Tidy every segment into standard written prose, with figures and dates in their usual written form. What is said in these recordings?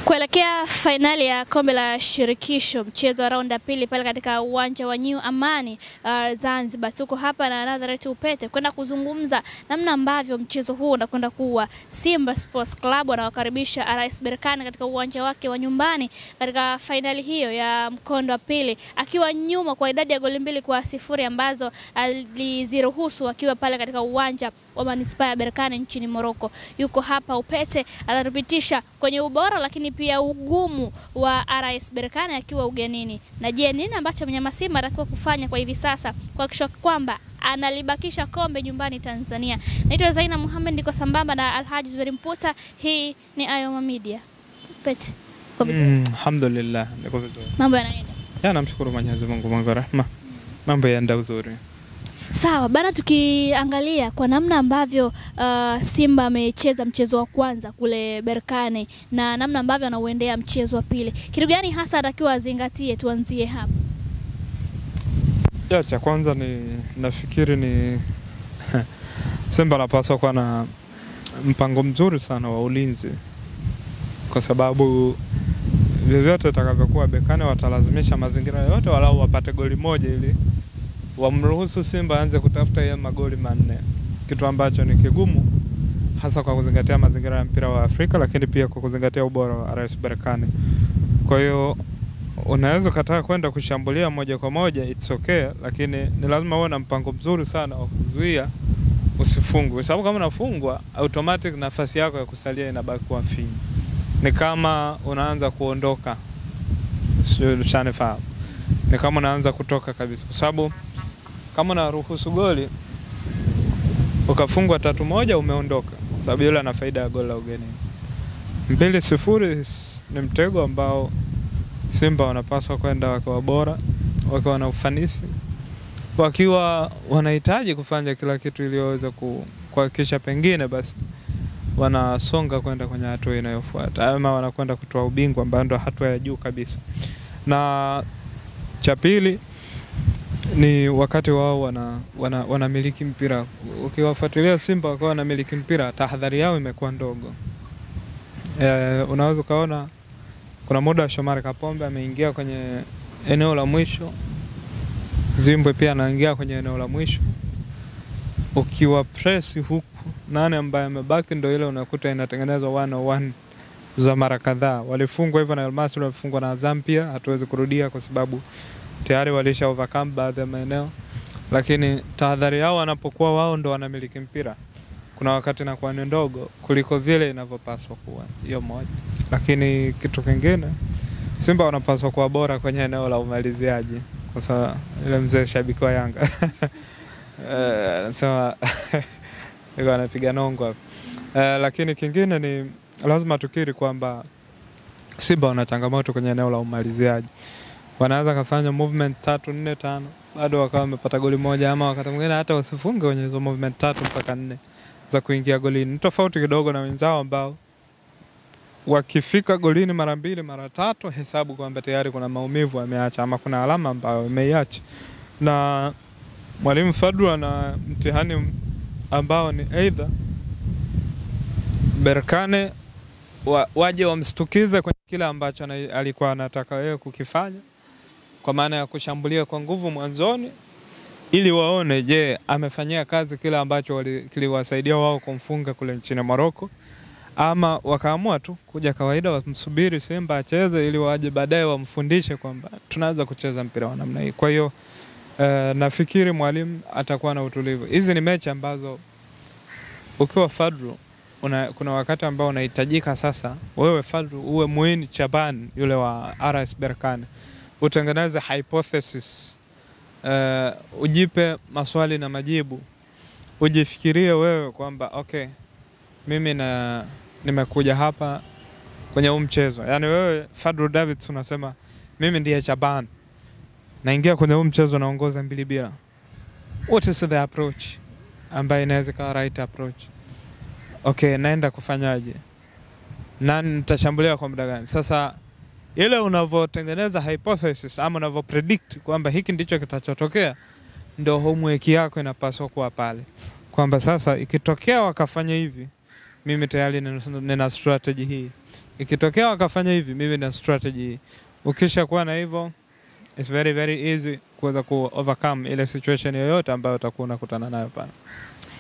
Kuelekea finali ya kombe la shirikisho, mchezo wa raundi ya pili pale katika uwanja wa New Amani Zanzibar. Tuko hapa na Nazareth Upete kwenda kuzungumza namna ambavyo mchezo huu unakwenda kuwa. Simba Sports Club wanawakaribisha RS Berkane katika uwanja wake wa nyumbani katika finali hiyo ya mkondo wa pili, akiwa nyuma kwa idadi ya goli 2-0 ambazo aliziruhusu akiwa pale katika uwanja wa Manispaa ya Berkane nchini Morocco. Yuko hapa Upete anatupitisha kwenye ubora lakini pia ugumu wa RS Berkane akiwa ugenini. Na je, nini ambacho mnyama Simba anatakiwa kufanya kwa hivi sasa kuhakikisha kwamba analibakisha kombe nyumbani Tanzania? Naitwa Zaina Muhammad, niko sambamba na Alhaji Zuberi Mputa. Hii ni Ayoma Media. Upete, kwa vizuri? Alhamdulillah, niko vizuri. Mambo yanaenda? Namshukuru Mwenyezi Mungu mwingi wa rehema. Mambo yanaenda vizuri. Sawa bana, tukiangalia kwa namna ambavyo Simba amecheza mchezo wa kwanza kule Berkane na namna ambavyo anauendea mchezo wa pili, kitu gani hasa atakiwa azingatie? Tuanzie hapo. Cha kwanza nafikiri ni Simba anapaswa kuwa na mpango mzuri sana wa ulinzi, kwa sababu vyovyote itakavyokuwa Berkane watalazimisha mazingira yote walau wapate goli moja ili wamruhusu Simba aanze kutafuta yeye magoli 4, kitu ambacho ni kigumu hasa kwa kuzingatia mazingira ya mpira wa Afrika, lakini pia kwa kuzingatia ubora wa RS Berkane. Kwa hiyo unaweza kutaka kwenda kushambulia moja kwa moja, it's okay, lakini ni lazima uwe na mpango mzuri sana wa kuzuia usifungwe, kwa sababu kama unafungwa automatic nafasi yako ya kusalia inabaki kuwa finyu. Ni kama unaanza kuondoka, ni kama unaanza kutoka kabisa, kwa sababu kama unaruhusu goli ukafungwa 3-1 umeondoka, sababu yule ana faida ya goli la ugenini. 2-0 ni mtego ambao Simba wanapaswa kwenda wakiwa bora, wakiwa na ufanisi, wakiwa wanahitaji kufanya kila kitu ili waweze kuhakikisha pengine basi wanasonga kwenda kwenye hatua inayofuata, ama wanakwenda kutoa ubingwa ambao ndio hatua ya juu kabisa. Na cha pili ni wakati wao wanamiliki mpira. Ukiwafuatilia Simba wakiwa wanamiliki mpira, tahadhari yao imekuwa ndogo. Unaweza kaona kuna muda Shomari Kapombe ameingia kwenye eneo la mwisho, Zimbwe pia anaingia kwenye eneo la mwisho. Ukiwa press huku, nane ambaye amebaki ndio ile unakuta inatengenezwa 1-on-1 za mara kadhaa. Walifungwa hivyo na Almasi, walifungwa na Azam pia, hatuwezi kurudia kwa sababu tayari walisha overcome baadhi ya maeneo. Lakini tahadhari yao wanapokuwa wao ndo wanamiliki mpira, kuna wakati na kuwa ni ndogo kuliko vile inavyopaswa kuwa. Hiyo moja. Lakini kitu kingine, Simba wanapaswa kuwa bora kwenye eneo la umaliziaji, kwa sababu ile mzee shabiki wa Yanga anasema niko anapiga nongo hapo. Lakini kingine ni lazima tukiri kwamba Simba wana changamoto kwenye eneo la umaliziaji. Wanaweza kufanya movement 3, 4, 5 bado wakawa wamepata goli moja, ama wakati mwingine hata wasifunge kwenye hizo movement 3 mpaka 4 za kuingia golini. Ni tofauti kidogo na wenzao ambao wakifika golini mara 2 mara 3 hesabu kwamba tayari kuna maumivu ameacha ama kuna alama ambayo ameiacha. Na Mwalimu Fadlu ana mtihani ambao ni either Berkane waje wamstukize kwenye kile ambacho alikuwa anataka yeye kukifanya, kwa maana ya kushambulia kwa nguvu mwanzoni, ili waone je amefanyia kazi kile ambacho kiliwasaidia wao kumfunga kule nchini Morocco, ama wakaamua tu kuja kawaida wamsubiri Simba acheze ili waje baadaye wamfundishe kwamba tunaweza kucheza mpira wa namna hii. Kwa hiyo nafikiri mwalimu atakuwa na utulivu. Hizi ni mechi ambazo ukiwa Fadlu kuna wakati ambao unahitajika sasa wewe Fadlu uwe Muini Chaban yule wa RS Berkane, utengeneze hypothesis, ujipe maswali na majibu, ujifikirie wewe kwamba okay, mimi nimekuja hapa kwenye huu mchezo. Yani wewe Fadlu Davids unasema mimi ndiye Chaban, naingia kwenye huu mchezo naongoza 2-0. What is the approach ambayo inaweza kuwa right approach? Okay, naenda kufanyaje? Na nitashambulia kwa muda gani? Sasa ile unavotengeneza hypothesis ama unavopredict kwamba hiki ndicho kitachotokea, ndio homework yako inapaswa kuwa pale. Kwamba sasa ikitokea wakafanya hivi, mimi tayari nina strategy hii. ikitokea wakafanya hivi, mimi na strategy. Ukisha kuwa na hivyo, it's very very easy kuweza ku overcome ile situation yoyote ambayo utakuwa unakutana nayo pale.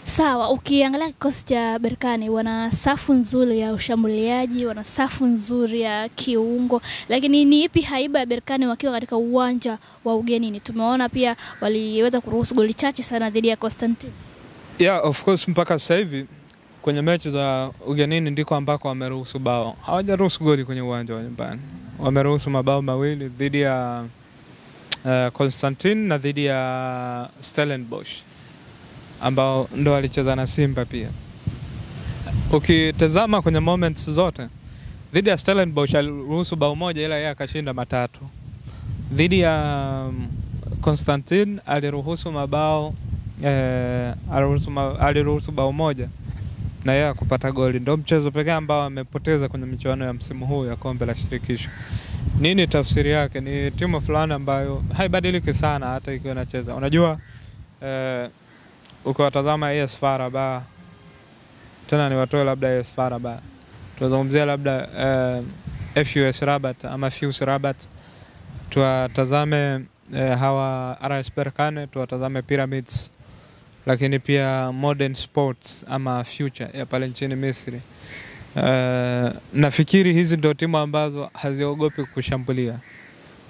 Sawa, ukiangalia kikosi cha Berkane wana safu nzuri ya ushambuliaji, wana safu nzuri ya kiungo, lakini ni ipi haiba ya Berkane wakiwa katika uwanja wa ugenini? Tumeona pia waliweza kuruhusu goli chache sana dhidi ya Constantine. Yeah, of course mpaka sasa hivi kwenye mechi za ugenini ndiko ambako wameruhusu bao. Hawajaruhusu goli kwenye uwanja wa nyumbani. Wameruhusu mabao mawili dhidi ya Constantine na dhidi ya Stellenbosch, ambao ndo walicheza na Simba pia. Ukitazama kwenye moments zote, dhidi ya Stellenbosch aliruhusu bao moja ila yeye akashinda matatu. Dhidi ya Constantine aliruhusu mabao aliruhusu bao moja na yeye akapata goli. Ndio mchezo pekee ambao amepoteza kwenye michuano ya msimu huu ya kombe la shirikisho. Nini tafsiri yake? Ni timu fulani ambayo haibadiliki sana hata ikiwa inacheza. Unajua ukiwatazama AS FAR Rabat, tena ni watoe labda AS FAR Rabat, tuzungumzia labda FUS Rabat ama FUS Rabat, tuwatazame hawa RS Berkane, tuwatazame Pyramids, lakini pia Modern Sports ama Future ya pale nchini Misri. Nafikiri hizi ndio timu ambazo haziogopi kushambulia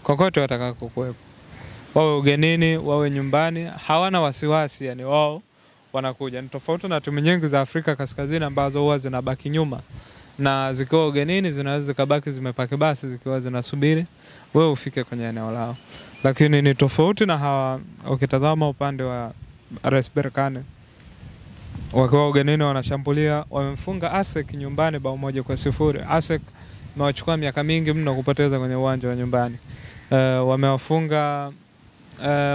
kokote watakako kuwepo, wawe ugenini wawe nyumbani, hawana wasiwasi. Yani wao wanakuja. Ni tofauti na timu nyingi za Afrika Kaskazini ambazo huwa zinabaki nyuma, na zikiwa ugenini zinaweza zikabaki zimepaki basi zikiwa zinasubiri wewe ufike kwenye eneo lao. Lakini ni tofauti na hawa. Ukitazama upande wa RS Berkane, wakiwa ugenini wanashambulia, wamemfunga ASEC nyumbani bao 1-0. ASEC imewachukua miaka mingi mno kupoteza kwenye uwanja wa nyumbani. Wamewafunga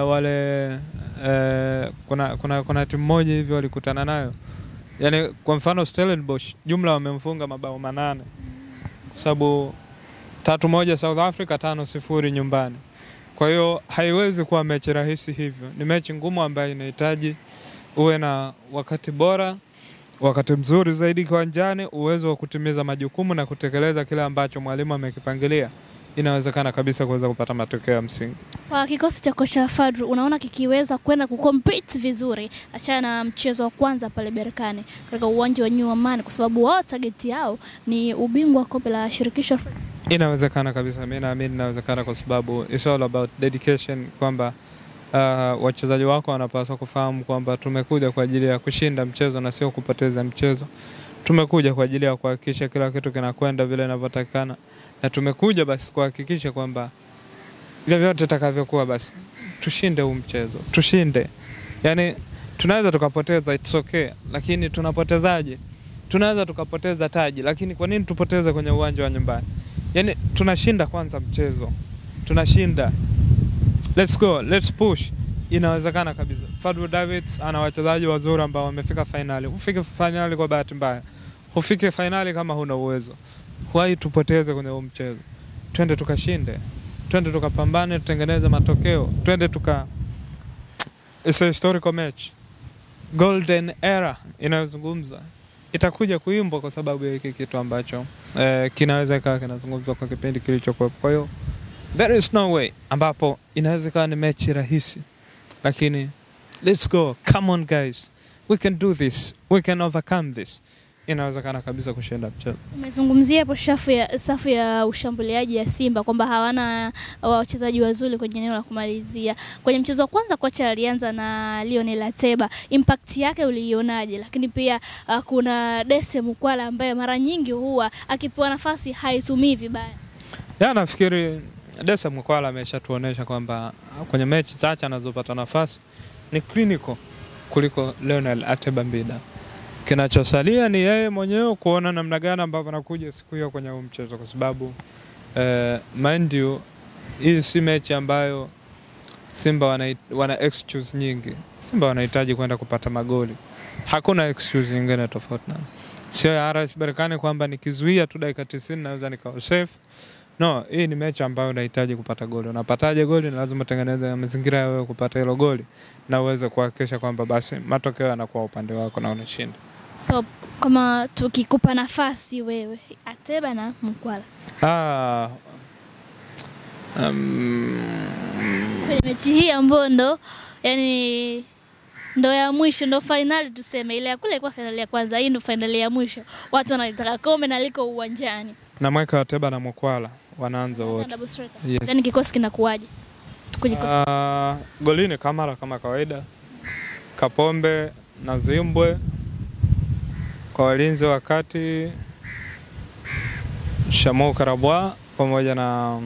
wale kuna timu moja hivi walikutana nayo. Yani kwa mfano Stellenbosch jumla wamemfunga mabao 8, kwa sababu 3-1 South Africa, 5-0 nyumbani. Kwa hiyo haiwezi kuwa mechi rahisi hivyo. Ni mechi ngumu ambayo inahitaji uwe na wakati bora, wakati mzuri zaidi kiwanjani, uwezo wa kutimiza majukumu na kutekeleza kile ambacho mwalimu amekipangilia. Inawezekana kabisa kuweza kupata matokeo ya msingi. Kwa kikosi cha kocha Fadru, unaona kikiweza kwenda kucompete vizuri achana na mchezo wa kwanza pale Berkane katika uwanja wa New Amani, kwa sababu wao target yao ni ubingwa wa kombe la shirikisho? Inawezekana kabisa. Mimi naamini inawezekana kwa sababu it's all about dedication, kwamba wachezaji wako wanapaswa kufahamu kwamba tumekuja kwa ajili ya kushinda mchezo na sio kupoteza mchezo. Tumekuja kwa ajili ya kuhakikisha kila kitu kinakwenda vile inavyotakikana, na tumekuja basi kuhakikisha kwamba vyovyote itakavyokuwa basi tushinde huu mchezo. Tushinde. Yani tunaweza tukapoteza, it's okay, lakini tunapotezaje? Tunaweza tukapoteza taji, lakini kwa nini tupoteze kwenye uwanja wa nyumbani? Yani tunashinda kwanza mchezo. Tunashinda. Let's go, let's push. Inawezekana kabisa. Fadlu Davids ana wachezaji wazuri ambao wamefika finali. Ufike finali kwa bahati mbaya. Ufike finali kama huna uwezo. Why tupoteze kwenye huu mchezo? Twende tukashinde. Twende tukapambane, tutengeneze matokeo. Twende It's a historical match. Golden era inayozungumza itakuja kuimbwa kwa sababu ya hiki kitu ambacho kinaweza kaa kinazungumzwa kwa kipindi kilichokuwa. Kwa hiyo there is no way ambapo inaweza kuwa ni mechi rahisi, lakini let's go, come on guys, we can do this, we can overcome this. Inawezekana kabisa kushinda mchezo. Umezungumzia hapo safu ya ushambuliaji ya Simba kwamba hawana wachezaji wazuri kwenye eneo la kumalizia. Kwenye mchezo wa kwanza kocha alianza na Lionel Ateba. Impact yake uliionaje? Lakini pia kuna Dese Mukwala ambaye mara nyingi huwa akipewa nafasi haitumii vibaya. Nafikiri Dese Mukwala ameshatuonesha kwamba kwenye mechi chache anazopata nafasi ni clinical kuliko Lionel Ateba Mbida. Kinachosalia ni yeye mwenyewe kuona namna gani ambavyo anakuja siku hiyo kwenye huu mchezo, kwa sababu mind you, hii si mechi ambayo Simba wana excuse nyingi. Simba wanahitaji kwenda kupata magoli. Hakuna excuse nyingine tofauti na sio ya RS Berkane kwamba nikizuia tu dakika 90 naweza nikawa safe. No, hii ni mechi ambayo unahitaji kupata goli. Unapataje goli? Ni lazima utengeneze mazingira ya wewe kupata hilo goli na uweze kuhakikisha kwamba basi matokeo yanakuwa upande wako na unashinda. So kama tukikupa nafasi wewe, Ateba na Mkwala. Kwenye mechi hii ambayo ndo yani ndo ya mwisho, ndo finali tuseme, ile ya kule ilikuwa finali ya kwanza, hii ndo finali ya mwisho. Watu wanalitaka kombe na liko uwanjani. Na mweka Ateba na Mkwala wanaanza wote. Yes. Yani kikosi kinakuaje? Golini Kamara kama kawaida. Kapombe na Zimbwe. Kwa walinzi wakati Shamu Karabwa pamoja na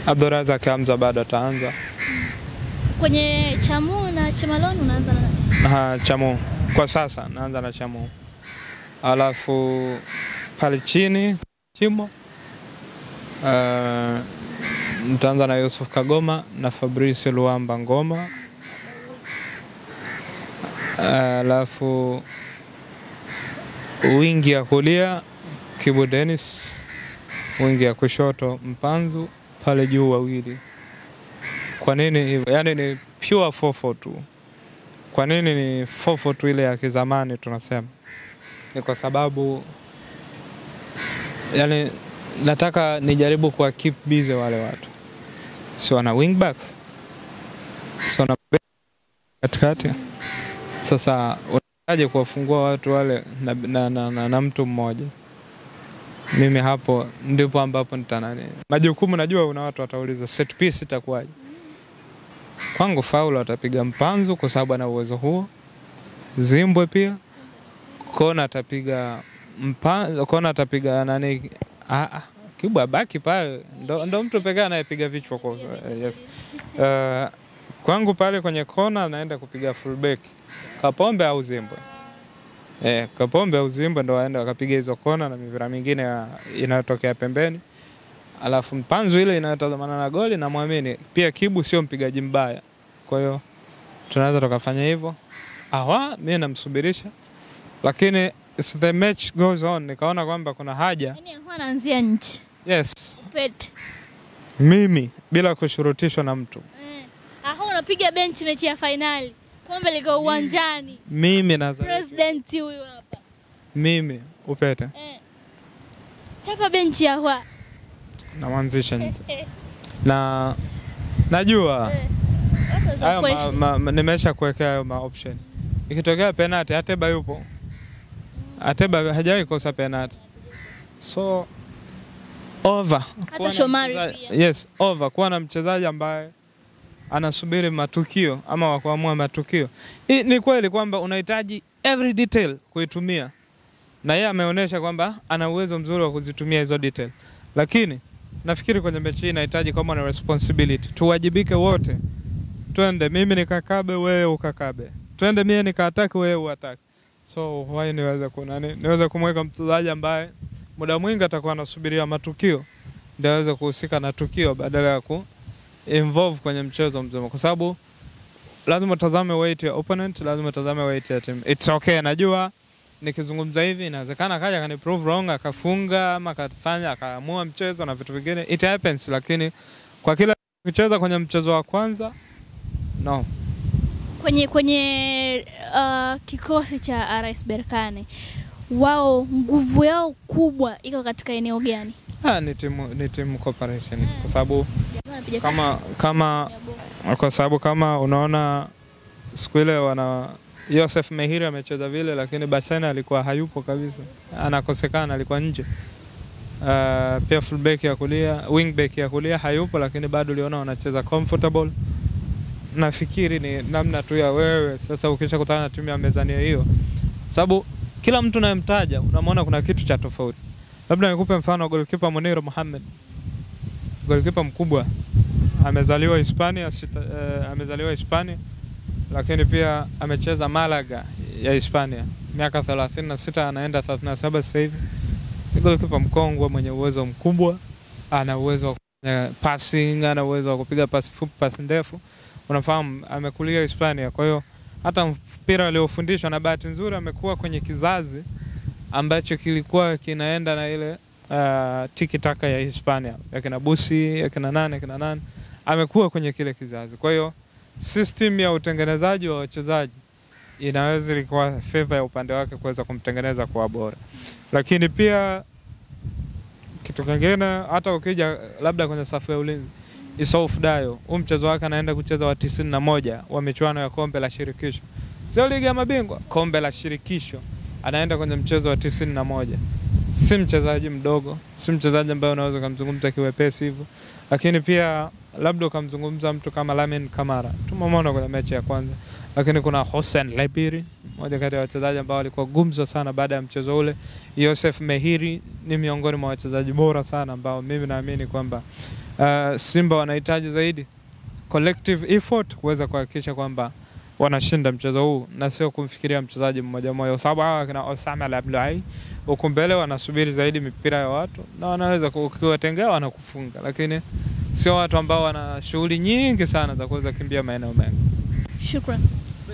Abdurazak Hamza bado ataanza. Kwenye Chamu na Chemalon unaanza na Chamu. Kwa sasa naanza na Chamu. Alafu pale chini Chimo nitaanza na Yusuf Kagoma na Fabrice Luamba Ngoma. Alafu wingi ya kulia Kibu Dennis, wingi ya kushoto Mpanzu, pale juu wawili. Kwa nini hivyo? Yani ni pure 4-4-2. Kwa nini ni 4-4-2 ile ya kizamani tunasema? Ni kwa sababu yani nataka nijaribu kuwa keep busy wale watu. Si wana wing backs, si wana katikati. Sasa unataka kuwafungua watu wale na mtu mmoja. Mimi hapo ndipo ambapo nitanani. Majukumu najua una watu watauliza set piece itakuwaje. Kwangu faulu atapiga Mpanzu kwa sababu ana uwezo huo. Zimbwe pia. Kona atapiga Mpanzu, kona atapiga nani? Kibu abaki pale. Ndo mtu pekee anayepiga vichwa kwa yes. Kwangu pale kwenye kona naenda kupiga fullback. Kapombe au Zimbwe. Kapombe au Zimbwe ndo waenda wakapiga hizo kona na mipira mingine inayotokea pembeni. Alafu Mpanzu ile inayotazamana na goli na muamini. Pia Kibu sio mpigaji mbaya. Kwa hiyo tunaweza tukafanya hivyo. Mimi namsubirisha. Lakini as the match goes on nikaona kwamba kuna haja. Yaani anaanzia nje. Yes. Pete. Mimi bila kushurutishwa na mtu. Unapiga bench mechi ya finali. Kombe liko uwanjani. Mimi Nazareth. President huyu hapa. Mimi Upete. Chapa bench ya kwa. Na mwanzisha nje. Na najua nimesha kuwekea hayo option. Ikitokea penalty Ateba yupo. Ateba hajawahi kosa penalty. So over. Hata Shomari pia. Yes, over. Kuwa na mchezaji ambaye anasubiri matukio ama wa kuamua matukio. Ni kweli kwamba unahitaji every detail kuitumia. Na yeye ameonyesha kwamba ana uwezo mzuri wa kuzitumia hizo detail. Lakini nafikiri kwenye mechi hii inahitaji common responsibility. Tuwajibike wote. Twende mimi nikakabe wewe ukakabe. Twende mimi nikaatake wewe uatake. So why niweze kumweka mchezaji ambaye muda mwingi atakuwa anasubiria matukio ndio aweze kuhusika na tukio badala ya involve kwenye mchezo mzima, kwa sababu lazima utazame weight ya opponent, lazima utazame weight ya team. It's okay, najua nikizungumza hivi inawezekana kaja kani prove wrong akafunga ama akafanya akaamua mchezo na vitu vingine, it happens, lakini kwa kila kucheza kwenye mchezo wa kwanza no. Kwenye kikosi cha RS Berkane wao nguvu yao kubwa iko katika eneo gani? Ni team cooperation, kwa sababu kama unaona siku ile wana Yosef Mehiri amecheza vile, lakini Bachana alikuwa hayupo kabisa, anakosekana, alikuwa nje. Pia fullback ya kulia, wingback ya kulia hayupo, lakini bado uliona wanacheza comfortable. Nafikiri ni namna tu ya wewe sasa ukisha kutana na timu ya mezania hiyo, sababu kila mtu anayemtaja unamwona kuna kitu cha tofauti. Labda nikupe mfano goalkeeper Munir Mohamed, goalkeeper mkubwa, amezaliwa Hispania, lakini pia amecheza Malaga ya Hispania miaka 36, anaenda 37 sasa hivi. Ni goalkeeper mkongwe mwenye uwezo mkubwa, ana uwezo wa kufanya passing, ana uwezo wa kupiga pasi fupi, pasi ndefu. Unafahamu amekulia Hispania, kwa hiyo hata mpira aliofundishwa, na bahati nzuri amekuwa kwenye kizazi ambacho kilikuwa kinaenda na ile tiki taka ya Hispania, yakina Busi, yakina nane, amekuwa kwenye kile kizazi. Kwa hiyo system ya utengenezaji wa wachezaji inaweza ilikuwa favor ya upande wake kuweza kumtengeneza kuwa bora. Lakini pia kitu kingine, hata ukija labda kwenye safu ya ulinzi, Issouf Dayo, mchezo wake anaenda kucheza wa 91 wa michuano ya kombe la shirikisho. Sio ligi ya mabingwa, kombe la shirikisho. Anaenda kwenye mchezo wa 91. Si mchezaji mdogo, si mchezaji ambaye unaweza kumzungumza kiwepesi hivyo. Lakini pia labda ukamzungumza mtu kama Lamine Camara. Tumemwona kwenye mechi ya kwanza. Lakini kuna Hossein Lebiri, mmoja kati ya wachezaji ambao walikuwa gumzo sana baada ya mchezo ule. Youssef Mehiri ni miongoni mwa wachezaji bora sana ambao mimi naamini kwamba Simba wanahitaji zaidi collective effort kuweza kuhakikisha kwamba wanashinda mchezo huu na sio kumfikiria mchezaji mmoja mmoja, sababu hawa kina Osama Labdai huko mbele wanasubiri zaidi mipira ya watu na wanaweza kukiwatengea wanakufunga, lakini sio watu ambao wana shughuli nyingi sana za kuweza kimbia maeneo mengi. Shukrani.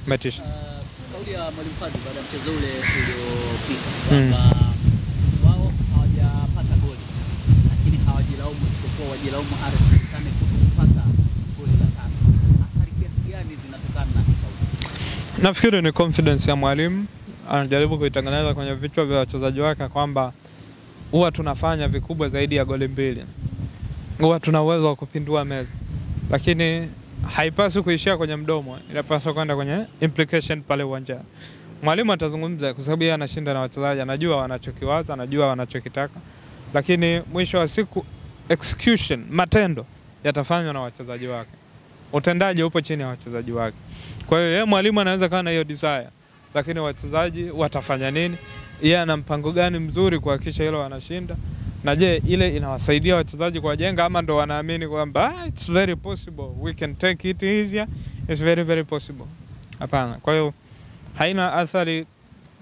Matisha. Kauli ya Mwalimu Fadlu baada ya mchezo ule uliopita kwamba wao hawajapata goli, lakini hawajilaumu isipokuwa wajilaumu RS Berkane kutopata goli la tatu. Athari kiasi gani zinatokana na kauli? Nafikiri ni confidence ya mwalimu, anajaribu kuitengeneza kwenye vichwa vya wachezaji wake kwamba huwa tunafanya vikubwa zaidi ya goli mbili. Huwa tuna uwezo wa kupindua meza. Lakini haipaswi kuishia kwenye mdomo, inapaswa kwenda kwenye implication pale uwanjani. Mwalimu atazungumza kwa sababu yeye anashinda na wachezaji, anajua wanachokiwaza, anajua wanachokitaka. Lakini mwisho wa siku execution, matendo yatafanywa na wachezaji wake. Utendaji upo chini ya wachezaji wake. Kwa hiyo yeye mwalimu anaweza kuwa na hiyo desire, lakini wachezaji watafanya nini? Yeye ana mpango gani mzuri kuhakikisha hilo wanashinda? Na je, ile inawasaidia wachezaji kuwajenga ama ndo wanaamini kwamba it's very possible, we can take it easier, it's very very possible? Hapana. Kwa hiyo haina athari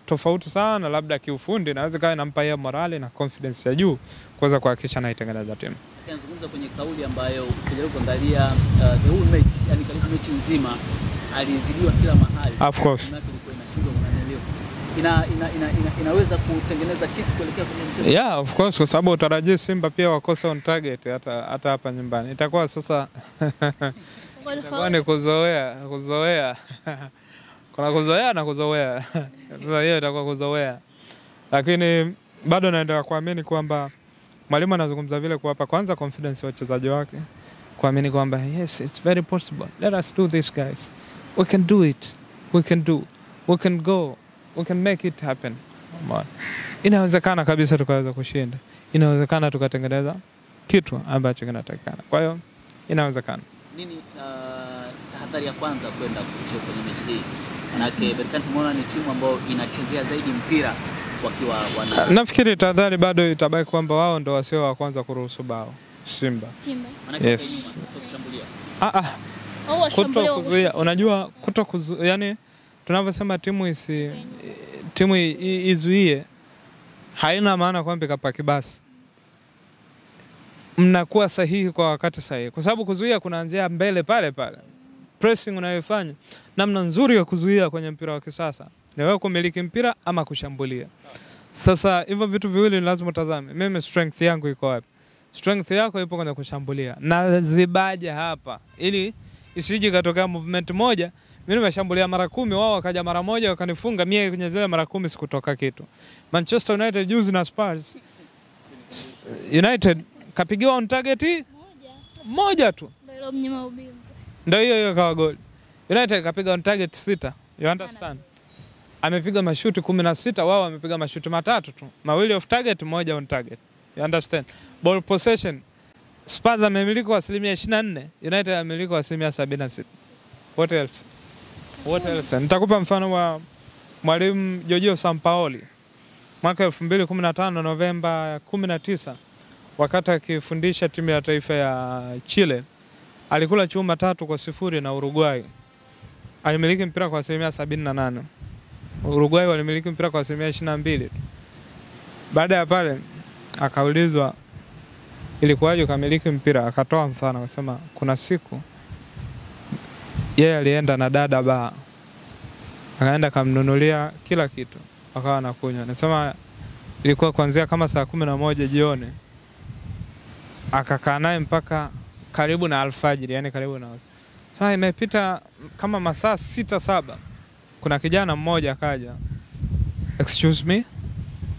tofauti sana, labda kiufundi inaweza kawa inampa yeye morale na confidence ya juu kuweza kuhakikisha anaitengeneza timu. Anazungumza kwenye kauli ambayo ukijaribu kuangalia the whole match, yani karibu mechi nzima alizidiwa kila mahali. Of course. Ilikuwa inashindwa inaweza kutengeneza kitu kuelekea kwenye mchezo. Yeah, of course, kwa sababu utarajia Simba pia wakose on target hata hapa nyumbani. Itakuwa sasa itakuwa ni kuzoea. Kuna kuzoea na kuzoea. Sasa hiyo itakuwa kuzoea. Lakini bado naendelea kuamini kwamba mwalimu anazungumza vile kuwapa kwanza confidence wachezaji wake, kuamini kwamba yes, it's very possible. Let us do this, guys. We can do it. We can do. We can go. We can make it happen. Inawezekana kabisa tukaweza kushinda. Inawezekana tukatengeneza kitu ambacho kinatakikana. Kwa hiyo inawezekana. Nini tahadhari ya kwanza kwenda kucheza kwenye mechi hii? Manake Berkane tumeona ni timu ambayo inachezea zaidi mpira wakiwa wana. Nafikiri tahadhari bado itabaki kwamba wao ndio wasio wa kwanza kuruhusu bao. Simba. Yes. Kutokuzuia, unajua kutokuzuia, yani tunavyosema timu izuie haina maana kwamba kapaki basi. Mnakuwa sahihi kwa wakati sahihi, kwa sababu kuzuia kunaanzia mbele pale. Pressing unayofanya, namna nzuri ya kuzuia kwenye mpira wa kisasa ni wewe kumiliki mpira ama kushambulia. Sasa hivyo vitu viwili ni lazima utazame. Mimi strength yangu iko wapi? Strength yako ipo kwenye kushambulia. Na zibaje hapa ili isije katokea movement moja, mimi nimeshambulia mara 10, wao wakaja mara moja wakanifunga, mimi kwenye zile mara 10 sikutoka kitu. Manchester United juzi na Spurs. United kapigiwa on target moja tu. Ndio mnyima ubingwa. Ndio hiyo kawa goli. United kapiga on target 6. You understand? Amepiga mashuti 16, wao wamepiga mashuti 3 tu. Mawili off target, moja on target. You understand? Ball possession, Spurs amemiliki kwa 24%, United amemiliki kwa 76%. What else? Nitakupa mfano wa mwalimu Giorgio Sampaoli. Mwaka 2015 Novemba 19, wakati akifundisha timu ya taifa ya Chile, alikula chuma 3-0 na Uruguay. Alimiliki mpira kwa 78%. Uruguay walimiliki mpira kwa 22%. Baada ya pale akaulizwa ilikuwaje ukamiliki mpira, akatoa mfano akasema kuna siku yeye alienda na dada baa, akaenda kamnunulia kila kitu, akawa anakunywa. Anasema ilikuwa kuanzia kama saa 11 jioni, akakaa naye mpaka karibu na alfajiri, yani karibu na. Sasa imepita kama masaa 6-7, kuna kijana mmoja akaja, excuse me,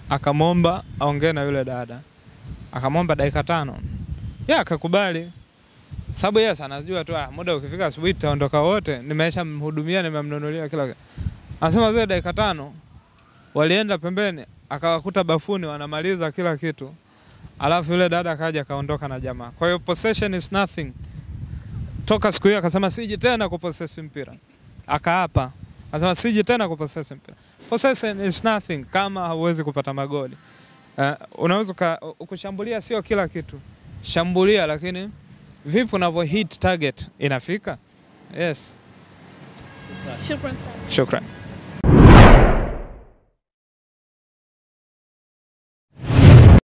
akamwomba aongee na yule dada, akamwomba dakika 5. Yeye akakubali, sababu yeye anajua tu muda ukifika asubuhi tutaondoka wote, nimeshamhudumia, nimemnunulia kila kitu. Anasema zile dakika 5 walienda pembeni, akawakuta bafuni wanamaliza kila kitu, alafu yule dada akaja akaondoka na jamaa. Kwa hiyo possession is nothing. Toka siku hiyo akasema siji tena kupossess mpira, akaapa akasema siji tena kupossess mpira. Possession is nothing kama hauwezi kupata magoli. Unaweza kushambulia, sio kila kitu. Shambulia, lakini vipi unavyo hit target inafika? Yes. Shukran sana. Shukran.